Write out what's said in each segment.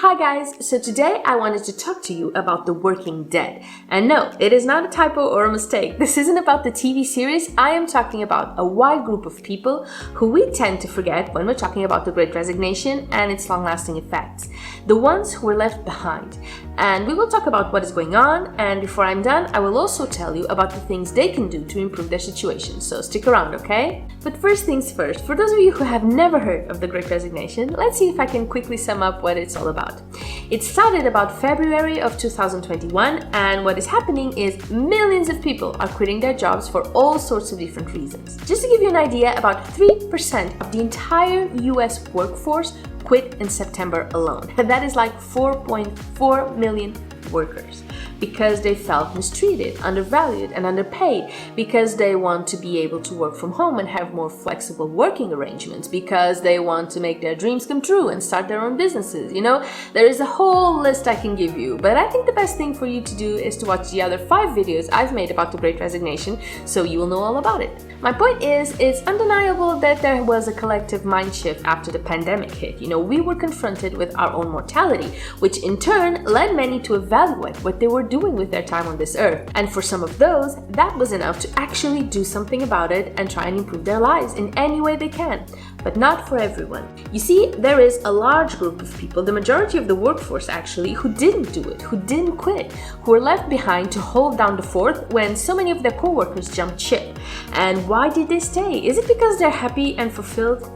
Hi guys, so today I wanted to talk to you about The Working Dead. And no, it is not a typo or a mistake. This isn't about the TV series. I am talking about a wide group of people who we tend to forget when we're talking about the Great Resignation and its long-lasting effects. The ones who were left behind. And we will talk about what is going on, and before I'm done, I will also tell you about the things they can do to improve their situation, so stick around, okay? But first things first, for those of you who have never heard of the Great Resignation, let's see if I can quickly sum up what it's all about. It started about February of 2021, and what is happening is millions of people are quitting their jobs for all sorts of different reasons. Just to give you an idea, about 3% of the entire US workforce quit in September alone. That is like 4.4 million workers because they felt mistreated, undervalued, and underpaid, because they want to be able to work from home and have more flexible working arrangements, because they want to make their dreams come true and start their own businesses. You know, there is a whole list I can give you, but I think the best thing for you to do is to watch the other 5 videos I've made about the Great Resignation, so you will know all about it. My point is, it's undeniable that there was a collective mind shift after the pandemic hit. You know, we were confronted with our own mortality, which in turn led many to evaluate what they were doing with their time on this earth. And for some of those, that was enough to actually do something about it and try and improve their lives in any way they can. But not for everyone. You see, there is a large group of people, the majority of the workforce actually, who didn't do it, who didn't quit, who were left behind to hold down the fort when so many of their co-workers jumped ship. And why did they stay? Is it because they're happy and fulfilled?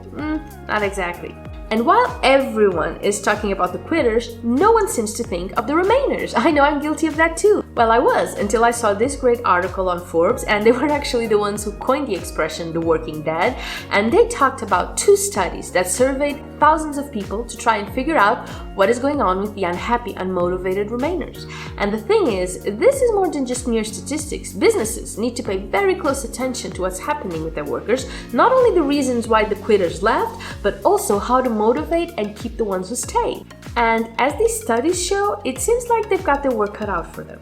Not exactly. And while everyone is talking about the quitters, no one seems to think of the remainers. I know I'm guilty of that too. Well, I was, until I saw this great article on Forbes, and they were actually the ones who coined the expression "the working dead," and they talked about 2 studies that surveyed thousands of people to try and figure out what is going on with the unhappy, unmotivated remainers. And the thing is, this is more than just mere statistics. Businesses need to pay very close attention to what's happening with their workers, not only the reasons why the quitters left, but also how to motivate and keep the ones who stay. And as these studies show, it seems like they've got their work cut out for them.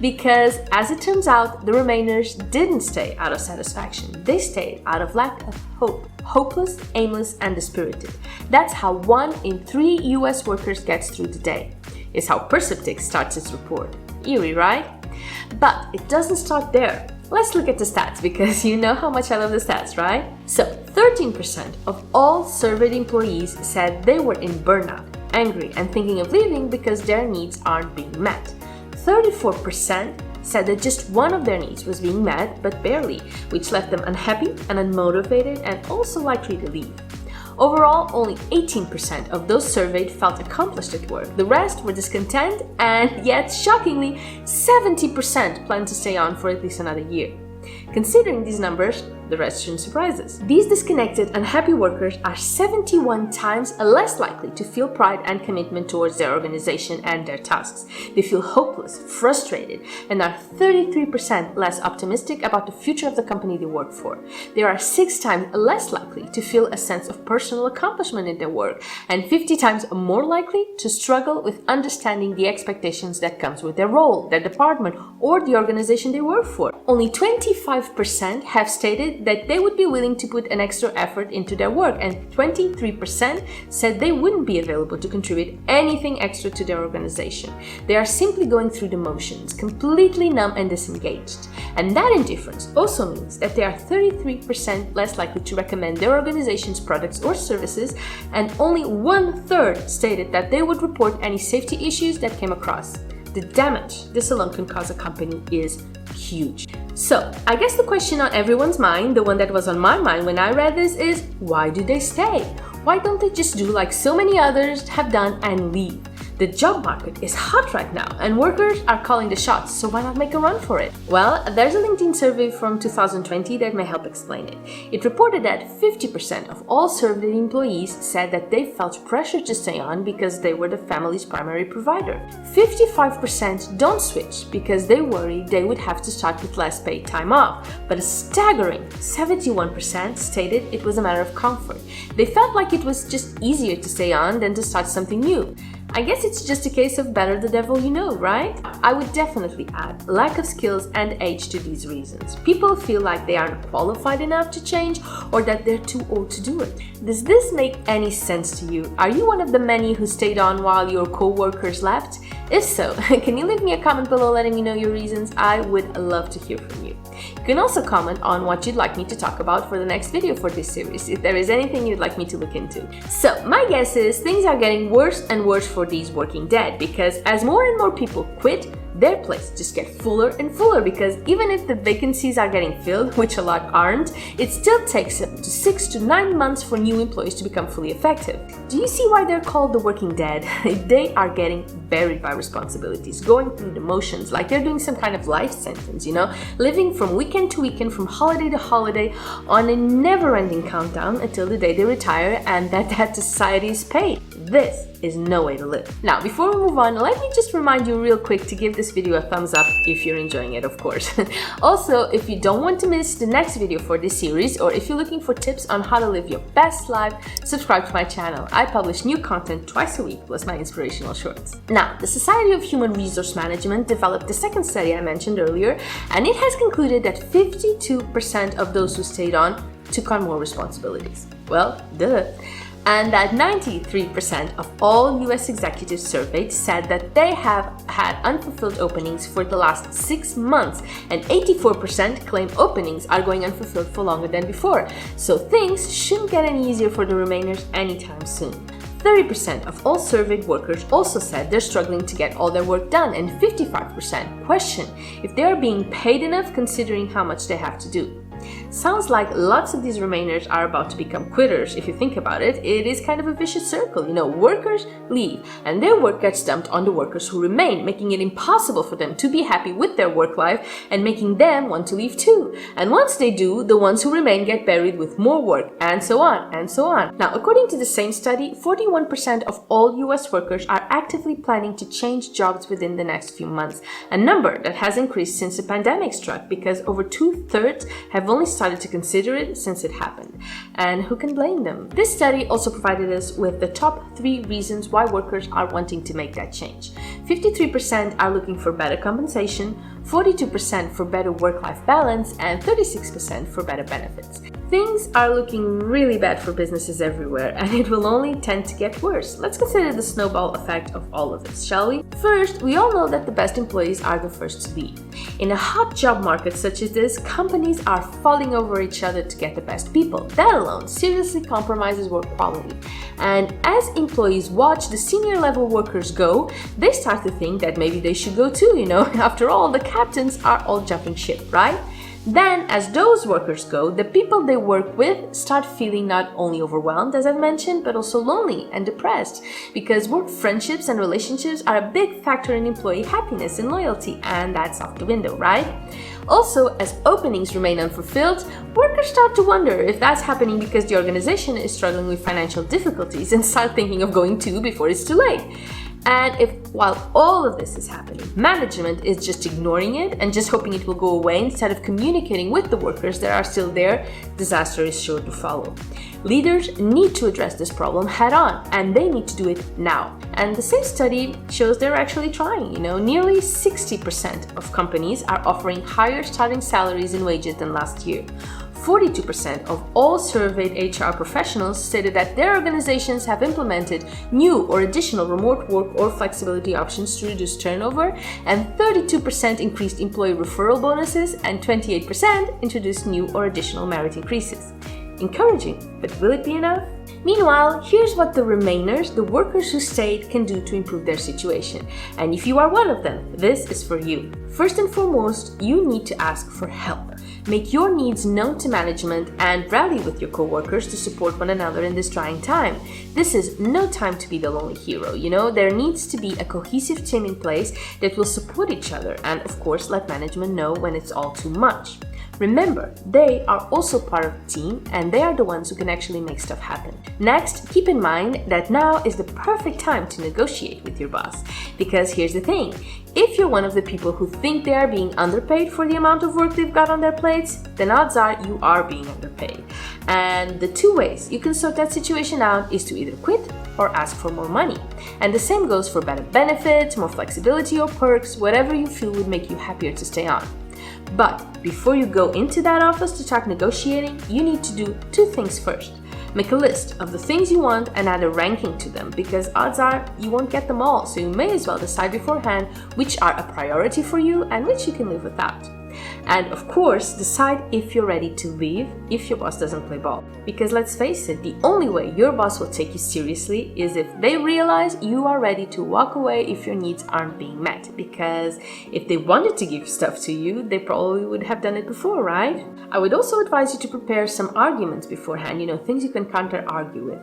Because as it turns out, the remainers didn't stay out of satisfaction. They stayed out of lack of hope. Hopeless, aimless, and dispirited. That's how 1 in 3 US workers gets through the day. Is how Perceptic starts its report. Eerie, right? But it doesn't start there. Let's look at the stats, because you know how much I love the stats, right? So, 13% of all surveyed employees said they were in burnout, angry, and thinking of leaving because their needs aren't being met. 34% said that just one of their needs was being met, but barely, which left them unhappy and unmotivated and also likely to leave. Overall, only 18% of those surveyed felt accomplished at work. The rest were discontent, and yet, shockingly, 70% plan to stay on for at least another year. Considering these numbers, the rest shouldn't surprise us. These disconnected, unhappy workers are 71 times less likely to feel pride and commitment towards their organization and their tasks. They feel hopeless, frustrated, and are 33% less optimistic about the future of the company they work for. They are 6 times less likely to feel a sense of personal accomplishment in their work, and 50 times more likely to struggle with understanding the expectations that comes with their role, their department, or the organization they work for. Only 25% have stated that they would be willing to put an extra effort into their work, and 23% said they wouldn't be available to contribute anything extra to their organization. They are simply going through the motions, completely numb and disengaged. And that indifference also means that they are 33% less likely to recommend their organization's products or services, and only 1/3 stated that they would report any safety issues that came across. The damage this alone can cause a company is huge. So, I guess the question on everyone's mind, the one that was on my mind when I read this, is why do they stay? Why don't they just do like so many others have done and leave? The job market is hot right now, and workers are calling the shots, so why not make a run for it? Well, there's a LinkedIn survey from 2020 that may help explain it. It reported that 50% of all surveyed employees said that they felt pressure to stay on because they were the family's primary provider. 55% don't switch because they worry they would have to start with less paid time off, but a staggering 71% stated it was a matter of comfort. They felt like it was just easier to stay on than to start something new. I guess it's just a case of better the devil you know, right? I would definitely add lack of skills and age to these reasons. People feel like they aren't qualified enough to change or that they're too old to do it. Does this make any sense to you? Are you one of the many who stayed on while your co-workers left? If so, can you leave me a comment below letting me know your reasons? I would love to hear from you. You can also comment on what you'd like me to talk about for the next video for this series, if there is anything you'd like me to look into. So my guess is things are getting worse and worse for these working dead, because as more and more people quit, their places just get fuller and fuller, because even if the vacancies are getting filled, which a lot aren't, it still takes up to 6 to 9 months for new employees to become fully effective. Do you see why they're called the working dead? They are getting buried by responsibilities, going through the motions like they're doing some kind of life sentence, living from weekend to weekend, from holiday to holiday, on a never-ending countdown until the day they retire and that society is paid. This is no way to live. Now, before we move on, let me just remind you real quick to give this video a thumbs up if you're enjoying it, of course. Also, if you don't want to miss the next video for this series, or if you're looking for tips on how to live your best life, subscribe to my channel. I publish new content twice a week, plus my inspirational shorts. Now, the Society of Human Resource Management developed the second study I mentioned earlier, and it has concluded that 52% of those who stayed on took on more responsibilities. Well, duh. And that 93% of all US executives surveyed said that they have had unfulfilled openings for the last 6 months, and 84% claim openings are going unfulfilled for longer than before. So things shouldn't get any easier for the remainers anytime soon. 30% of all surveyed workers also said they're struggling to get all their work done, and 55% question if they are being paid enough considering how much they have to do. Sounds like lots of these remainers are about to become quitters. If you think about it, it is kind of a vicious circle. Workers leave and their work gets dumped on the workers who remain, making it impossible for them to be happy with their work life and making them want to leave too. And once they do, the ones who remain get buried with more work, and so on and so on. Now, according to the same study, 41% of all US workers are actively planning to change jobs within the next few months, a number that has increased since the pandemic struck, because over 2/3 have only started to consider it since it happened. And who can blame them? This study also provided us with the top 3 reasons why workers are wanting to make that change. 53% are looking for better compensation, 42% for better work-life balance, and 36% for better benefits. Things are looking really bad for businesses everywhere, and it will only tend to get worse. Let's consider the snowball effect of all of this, shall we? First, we all know that the best employees are the first to leave. In a hot job market such as this, companies are falling over each other to get the best people. That alone seriously compromises work quality. And as employees watch the senior level workers go, they start to think that maybe they should go too, After all, the captains are all jumping ship, right? Then, as those workers go, the people they work with start feeling not only overwhelmed, as I've mentioned, but also lonely and depressed, because work friendships and relationships are a big factor in employee happiness and loyalty, and that's out the window, right? Also, as openings remain unfulfilled, workers start to wonder if that's happening because the organization is struggling with financial difficulties and start thinking of going too before it's too late. And if, while all of this is happening, management is just ignoring it and just hoping it will go away instead of communicating with the workers that are still there, disaster is sure to follow. Leaders need to address this problem head on, and they need to do it now. And the same study shows they're actually trying. Nearly 60% of companies are offering higher starting salaries and wages than last year. 42% of all surveyed HR professionals stated that their organizations have implemented new or additional remote work or flexibility options to reduce turnover, and 32% increased employee referral bonuses, and 28% introduced new or additional merit increases. Encouraging, but will it be enough? Meanwhile, here's what the remainers, the workers who stayed, can do to improve their situation. And if you are one of them, this is for you. First and foremost, you need to ask for help. Make your needs known to management and rally with your coworkers to support one another in this trying time. This is no time to be the lonely hero, There needs to be a cohesive team in place that will support each other and, of course, let management know when it's all too much. Remember, they are also part of the team, and they are the ones who can actually make stuff happen. Next, keep in mind that now is the perfect time to negotiate with your boss. Because here's the thing, if you're one of the people who think they are being underpaid for the amount of work they've got on their plates, then odds are you are being underpaid. And the 2 ways you can sort that situation out is to either quit or ask for more money. And the same goes for better benefits, more flexibility or perks, whatever you feel would make you happier to stay on. But before you go into that office to start negotiating, you need to do two things first. Make a list of the things you want and add a ranking to them, because odds are you won't get them all, so you may as well decide beforehand which are a priority for you and which you can live without. And of course, decide if you're ready to leave if your boss doesn't play ball. Because let's face it, the only way your boss will take you seriously is if they realize you are ready to walk away if your needs aren't being met. Because if they wanted to give stuff to you, they probably would have done it before, right? I would also advise you to prepare some arguments beforehand, things you can counter-argue with.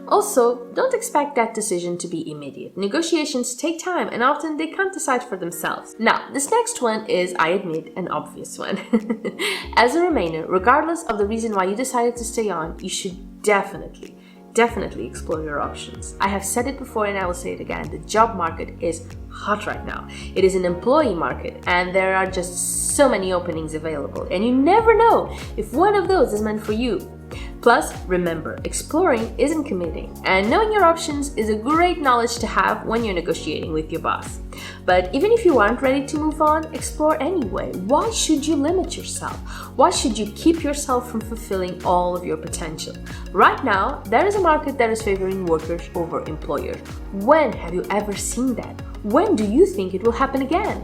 Also, don't expect that decision to be immediate. Negotiations take time and often they can't decide for themselves. Now, this next one is, I admit, an obvious one. As a remainer, regardless of the reason why you decided to stay on, you should definitely explore your options. I have said it before and I will say it again. The job market is hot right now. It is an employee market and there are just so many openings available, and you never know if one of those is meant for you. Plus, remember, exploring isn't committing, and knowing your options is a great knowledge to have when you're negotiating with your boss. But even if you aren't ready to move on, explore anyway. Why should you limit yourself? Why should you keep yourself from fulfilling all of your potential? Right now, there is a market that is favoring workers over employers. When have you ever seen that? When do you think it will happen again?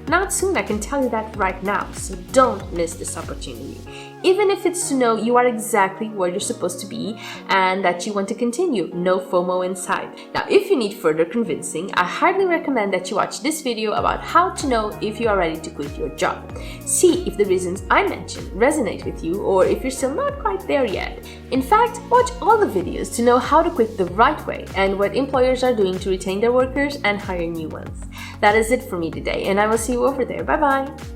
Not soon, I can tell you that right now, so don't miss this opportunity. Even if it's to know you are exactly where you're supposed to be and that you want to continue, no FOMO inside. Now, if you need further convincing, I highly recommend that you watch this video about how to know if you are ready to quit your job. See if the reasons I mentioned resonate with you or if you're still not quite there yet. In fact, watch all the videos to know how to quit the right way and what employers are doing to retain their workers and hire new ones. That is it for me today, and I will see you over there. Bye bye!